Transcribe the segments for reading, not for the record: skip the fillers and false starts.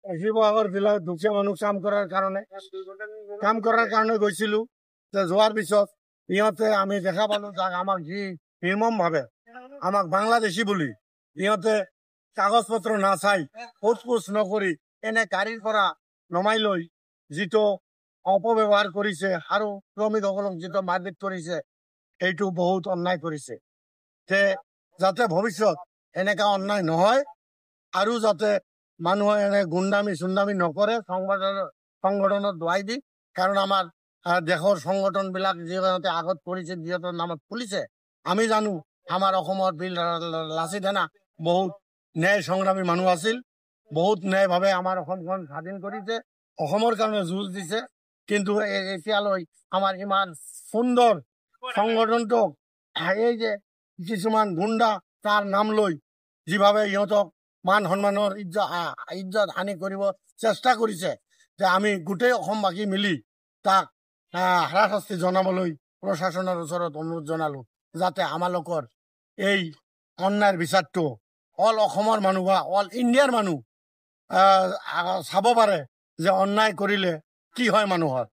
শিৱসাগৰ জিলাত দুখীয়া মানুহ কাম কৰাৰ কাৰণে গৈছিলো। যোৱাৰ পিছত ইহঁতে আমি দেখা পালো যাক আমাক যি নিৰ্মম ভাৱে আমাক বাংলাদেশী বুলি ইহঁতে কাগজ পত্ৰ নাচাই সোধ-পোছ নকৰি এনে গাড়ীৰ পৰা নমাই লৈ যিটো অপব্যৱহাৰ কৰিছে আৰু শ্ৰমিকসকলক যিটো মাৰপিট কৰিছে এইটো বহুত অন্যায় কৰিছে। যাতে ভৱিষ্যত এনেকা অন্যায় নহয় আৰু যাতে মানুহে এনে গুণ্ডামি নকৰে সংগঠনত দোৱাই দি, কাৰণ আমাৰ দেশৰ সংগঠন বিলাক যিহঁতে আগত কৰিছে যিহঁতৰ নামত খুলিছে, আমি জানো আমাৰ অসমৰ বীৰ লাচিত সেনা বহুত ন্যায় সংগ্ৰামী মানুহ আছিল, বহুত ন্যায়ভাৱে আমাৰ অসমখন স্বাধীন কৰিছে, অসমৰ কাৰণে যুঁজ দিছে। কিন্তু এতিয়ালৈ আমাৰ ইমান সুন্দৰ সংগঠনটোক এই যে কিছুমান গুণ্ডা তাৰ নাম লৈ যিভাৱে ইহঁতক মান সন্মানৰ ইজ্জত হানি কৰিব চেষ্টা কৰিছে, যে আমি গোটেই অসমবাসী মিলি তাক হাৰাশাস্তি জনাবলৈ প্ৰশাসনৰ ওচৰত অনুৰোধ জনালো, যাতে আমালোকৰ এই অন্যায়ৰ বিচাৰটো অল অসমৰ মানুহ বা অল ইণ্ডিয়াৰ মানুহ চাব পাৰে যে অন্যায় কৰিলে কি হয় মানুহৰ।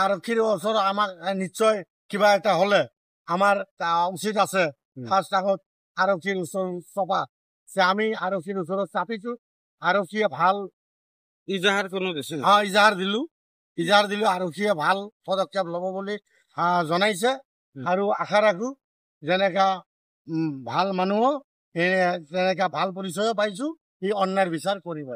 আৰক্ষীৰ ওচৰত আমাক নিশ্চয় কিবা এটা হলে আমাৰ উচিত আছে ফাৰ্ষ্ট আগত আৰক্ষীৰ ওচৰত চপা, যে আমি আৰক্ষীৰ ওচৰত চাপিছো, আৰক্ষীয়ে ভাল ইজাহাৰ দিলো, আৰক্ষীয়ে ভাল পদক্ষেপ ল'ব বুলি জনাইছে। আৰু আশা ৰাখো যেনেকা ভাল মানুহ তেনেকা ভাল পৰিচয়ো পাইছো, ই অন্যায়ৰ বিচাৰ কৰিব।